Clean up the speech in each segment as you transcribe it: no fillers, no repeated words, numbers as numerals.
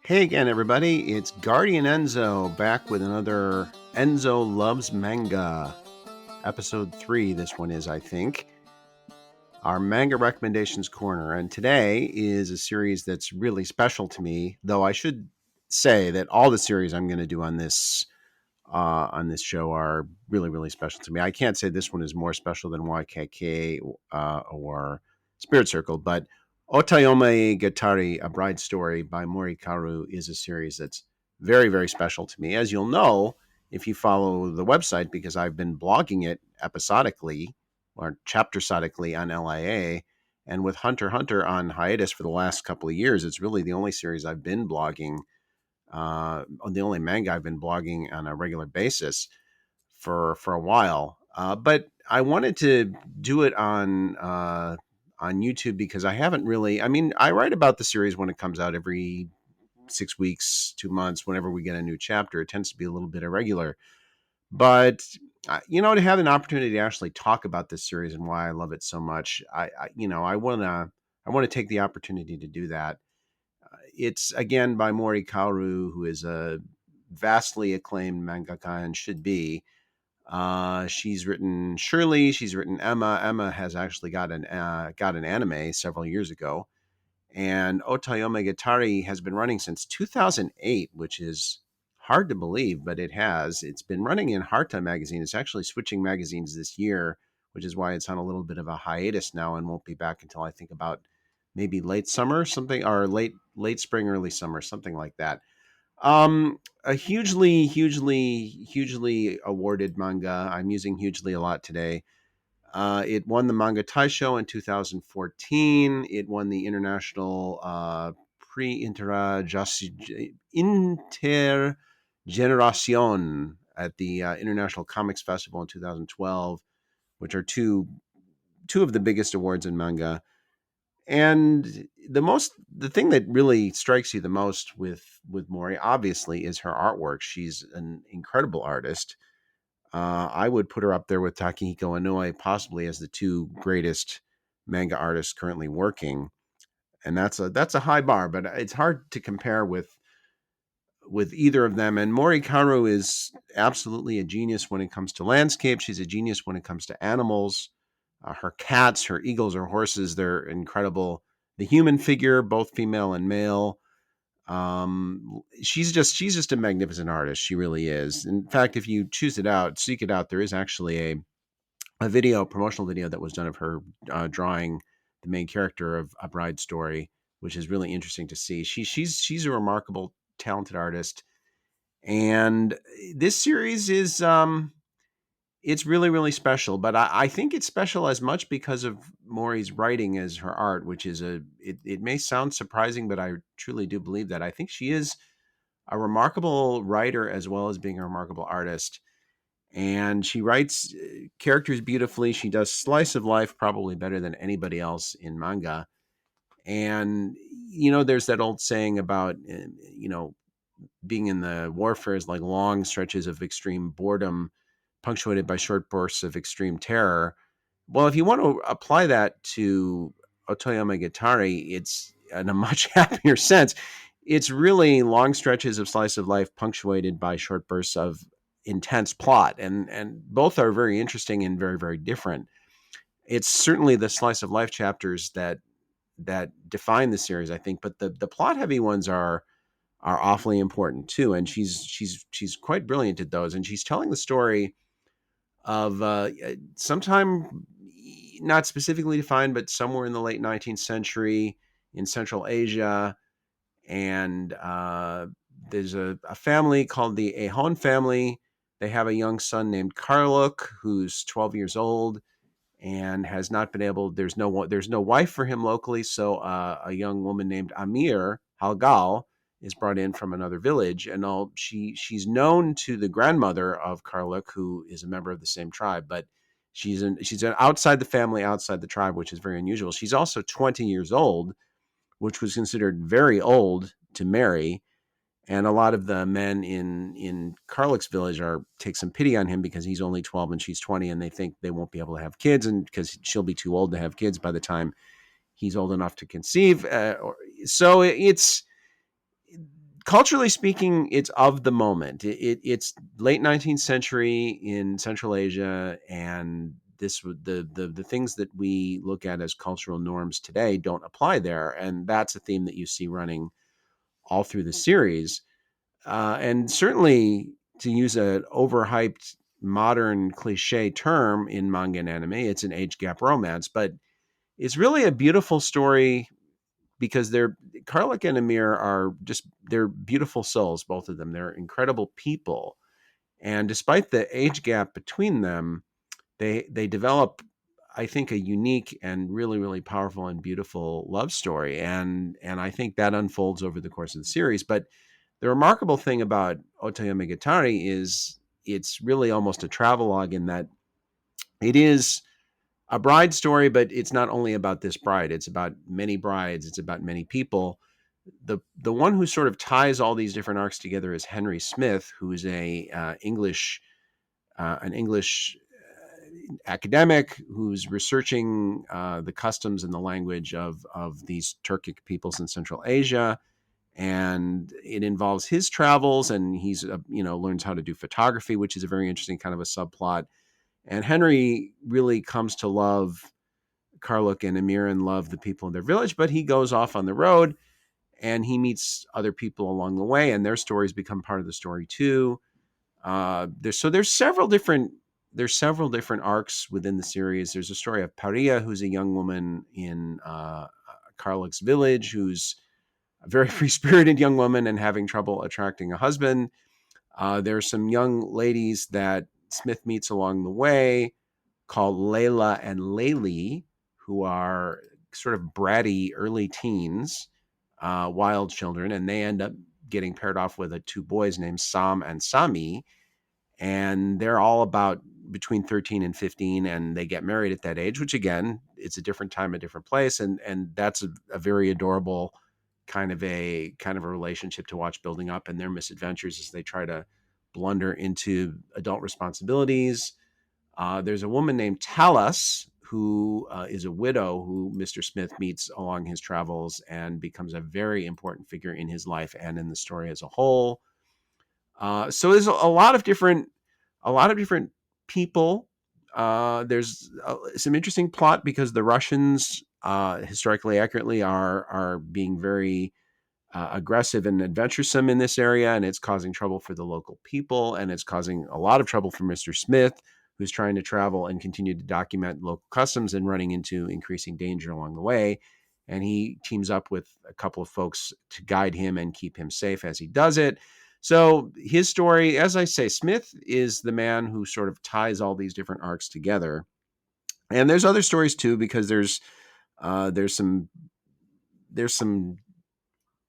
Hey again, everybody. It's Guardian Enzo back with another Enzo Loves Manga, episode 3. This one is, I think, our manga recommendations corner. And today is a series that's really special to me, though I should say that all the series I'm going to do on this show are really, really special to me. I can't say this one is more special than YKK or Spirit Circle, but Otoyomegatari, A Bride Story by Morikaru is a series that's very, very special to me. As you'll know, if you follow the website, because I've been blogging it episodically or chaptersodically on LIA, and with Hunter x Hunter on hiatus for the last couple of years, it's really the only series I've been blogging the only manga I've been blogging on a regular basis for a while. But I wanted to do it on YouTube because I haven't really. I mean, I write about the series when it comes out every 6 weeks, 2 months, whenever we get a new chapter. It tends to be a little bit irregular, but to have an opportunity to actually talk about this series and why I love it so much, I want to take the opportunity to do that. It's again by Mori Kaoru, who is a vastly acclaimed mangaka and should be. She's written Shirley. She's written Emma. Emma has actually got an anime several years ago, and Otoyomegatari has been running since 2008, which is hard to believe, but it has. It's been running in Harta magazine. It's actually switching magazines this year, which is why it's on a little bit of a hiatus now and won't be back until I think about maybe late summer, something, or late spring, early summer, something like that. A hugely awarded manga. I'm using hugely a lot today. It won the Manga Taisho in 2014. It won the International Prix Intergeneracion at the International Comics Festival in 2012, which are two of the biggest awards in manga. And the thing that really strikes you the most with Mori, obviously, is her artwork. She's an incredible artist. I would put her up there with Takehiko Inoue, possibly as the two greatest manga artists currently working. And that's a high bar, but it's hard to compare with either of them. And Mori Karu is absolutely a genius when it comes to landscape. She's a genius when it comes to animals. Her cats, her eagles, her horses, they're incredible. The human figure, both female and male. She's just a magnificent artist. She really is. In fact, if you seek it out, there is actually a promotional video that was done of her drawing the main character of A Bride Story, which is really interesting to see. She's a remarkable, talented artist, and this series is it's really, really special. But I think it's special as much because of Mori's writing as her art, which is it may sound surprising, but I truly do believe that. I think she is a remarkable writer as well as being a remarkable artist. And she writes characters beautifully. She does slice of life probably better than anybody else in manga. And, there's that old saying about, being in the warfare is like long stretches of extreme boredom punctuated by short bursts of extreme terror. Well, if you want to apply that to Otoyomegatari, it's in a much happier sense. It's really long stretches of slice of life punctuated by short bursts of intense plot, and both are very interesting and very, very different. It's certainly the slice of life chapters that define the series, I think, but the plot heavy ones are awfully important too. And she's quite brilliant at those. And she's telling the story of sometime not specifically defined, but somewhere in the late 19th century in Central Asia. And there's a family called the Ahon family. They have a young son named Karluk, who's 12 years old and has not been able. There's no wife for him locally, so a young woman named Amir Halgal is brought in from another village, and she's known to the grandmother of Karluk, who is a member of the same tribe, but she's outside the family, outside the tribe, which is very unusual. She's also 20 years old, which was considered very old to marry. And a lot of the men in Karluk's village take some pity on him because he's only 12 and she's 20, and they think they won't be able to have kids, and because she'll be too old to have kids by the time he's old enough to conceive. So it's culturally speaking, it's of the moment. It's late 19th century in Central Asia, and the things that we look at as cultural norms today don't apply there, and that's a theme that you see running all through the series. And certainly, to use an overhyped modern cliche term in manga and anime, it's an age gap romance, but it's really a beautiful story because they're Karlik and Amir are just they're beautiful souls, both of them. They're incredible people, and despite the age gap between them, they develop, I think, a unique and really powerful and beautiful love story, and I think that unfolds over the course of the series. But the remarkable thing about Otoyomegatari is it's really almost a travelogue in that it is a bride story, but it's not only about this bride. It's about many brides. It's about many people. The one who sort of ties all these different arcs together is Henry Smith, who's a English an English academic who's researching the customs and the language of these Turkic peoples in Central Asia, and it involves his travels, and he's learns how to do photography, which is a very interesting kind of a subplot. And Henry really comes to love Karluk and Amir and love the people in their village, but he goes off on the road and he meets other people along the way, and their stories become part of the story too. There's several different arcs within the series. There's a story of Paria, who's a young woman in Karluk's village, who's a very free spirited young woman and having trouble attracting a husband. There's some young ladies that Smith meets along the way called Layla and Laylee, who are sort of bratty early teens, wild children, and they end up getting paired off with two boys named Sam and Sami, and they're all about between 13 and 15, and they get married at that age, which again, it's a different time, a different place, and that's a very adorable kind of a relationship to watch building up and their misadventures as they try to blunder into adult responsibilities. There's a woman named Talas who is a widow who Mr. Smith meets along his travels and becomes a very important figure in his life and in the story as a whole. So there's a lot of different people. There's some interesting plot because the Russians, historically accurately, are being very aggressive and adventuresome in this area, and it's causing trouble for the local people, and it's causing a lot of trouble for Mr. Smith, who's trying to travel and continue to document local customs and running into increasing danger along the way. And he teams up with a couple of folks to guide him and keep him safe as he does it. So his story, as I say, Smith is the man who sort of ties all these different arcs together. And there's other stories too, because there's some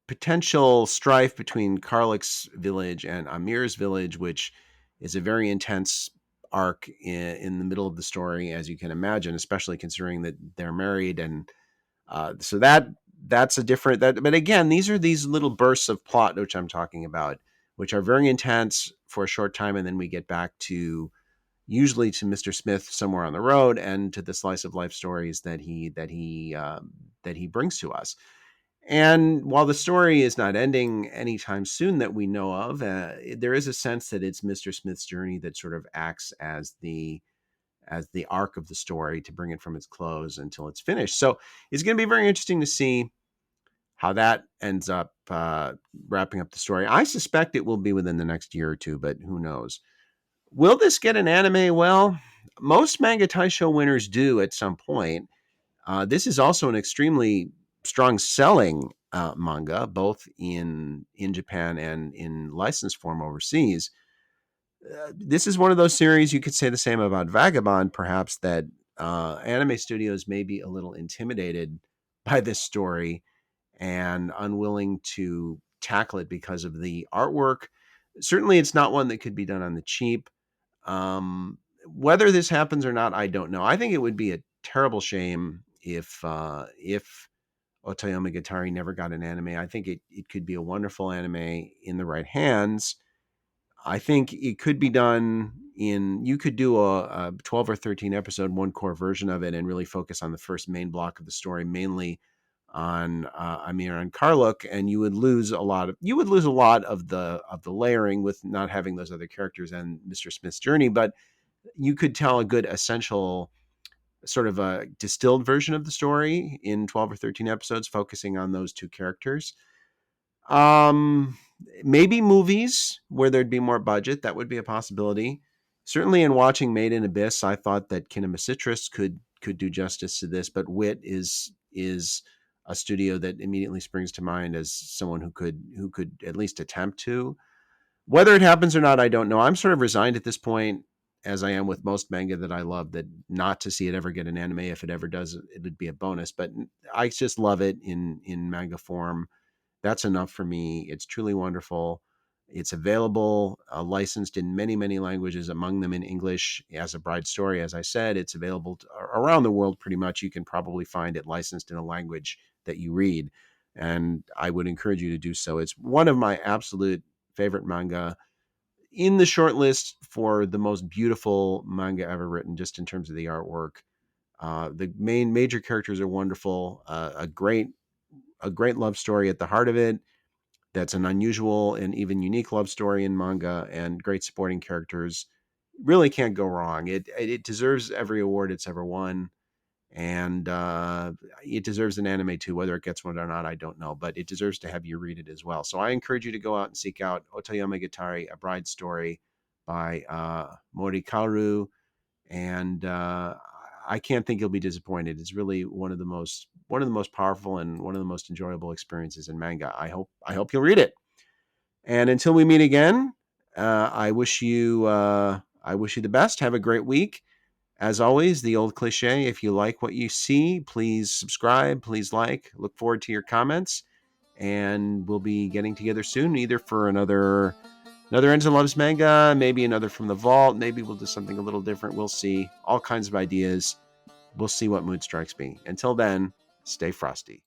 potential strife between Karlik's village and Amir's village, which is a very intense arc in the middle of the story, as you can imagine, especially considering that they're married. And so that's a different that. But again, these are these little bursts of plot which I'm talking about, which are very intense for a short time, and then we get back to usually to Mr. Smith somewhere on the road and to the slice of life stories that he brings to us. And while the story is not ending anytime soon that we know of, there is a sense that it's Mr. Smith's journey that sort of acts as the arc of the story to bring it from its close until it's finished. So it's going to be very interesting to see how that ends up wrapping up the story. I suspect it will be within the next year or two, but who knows? Will this get an anime? Well, most manga Taisho winners do at some point. This is also an extremely strong selling manga, both in Japan and in licensed form overseas. This is one of those series you could say the same about Vagabond, perhaps, that anime studios may be a little intimidated by this story and unwilling to tackle it because of the artwork. Certainly, it's not one that could be done on the cheap. Whether this happens or not, I don't know. I think it would be a terrible shame if Otoyomegatari never got an anime. I think it could be a wonderful anime in the right hands. I think it could be done in, you could do a 12 or 13 episode, one core version of it and really focus on the first main block of the story, mainly on Amir and Karluk, and you would lose a lot of the layering with not having those other characters and Mr. Smith's journey. But you could tell a good essential sort of a distilled version of the story in 12 or 13 episodes, focusing on those two characters. Um, Maybe movies where there'd be more budget. That would be a possibility. Certainly, in watching Made in Abyss, I thought that Kinema Citrus could do justice to this. But Wit is a studio that immediately springs to mind as someone who could at least attempt to. Whether it happens or not, I don't know. I'm sort of resigned at this point, as I am with most manga that I love, that not to see it ever get an anime. If it ever does, it would be a bonus. But I just love it in manga form. That's enough for me. It's truly wonderful. It's available, licensed in many, many languages, among them in English as a bride story. As I said, it's available around the world pretty much. You can probably find it licensed in a language that you read. And I would encourage you to do so. It's one of my absolute favorite manga, in the short list for the most beautiful manga ever written, just in terms of the artwork. The major characters are wonderful. A great love story at the heart of it. That's an unusual and even unique love story in manga, and great supporting characters. Really can't go wrong. It deserves every award it's ever won, and it deserves an anime too. Whether it gets one or not, I don't know, but it deserves to have you read it as well. So I encourage you to go out and seek out Otoyomegatari, A Bride Story by Morikaru, and I can't think you'll be disappointed. It's really one of the most powerful and one of the most enjoyable experiences in manga. I hope you'll read it. And until we meet again, I wish you the best. Have a great week. As always, the old cliche: if you like what you see, please subscribe, please like. Look forward to your comments, and we'll be getting together soon, either for another Enzo Loves Manga, maybe another From the Vault. Maybe we'll do something a little different. We'll see. All kinds of ideas. We'll see what mood strikes me. Until then, stay frosty.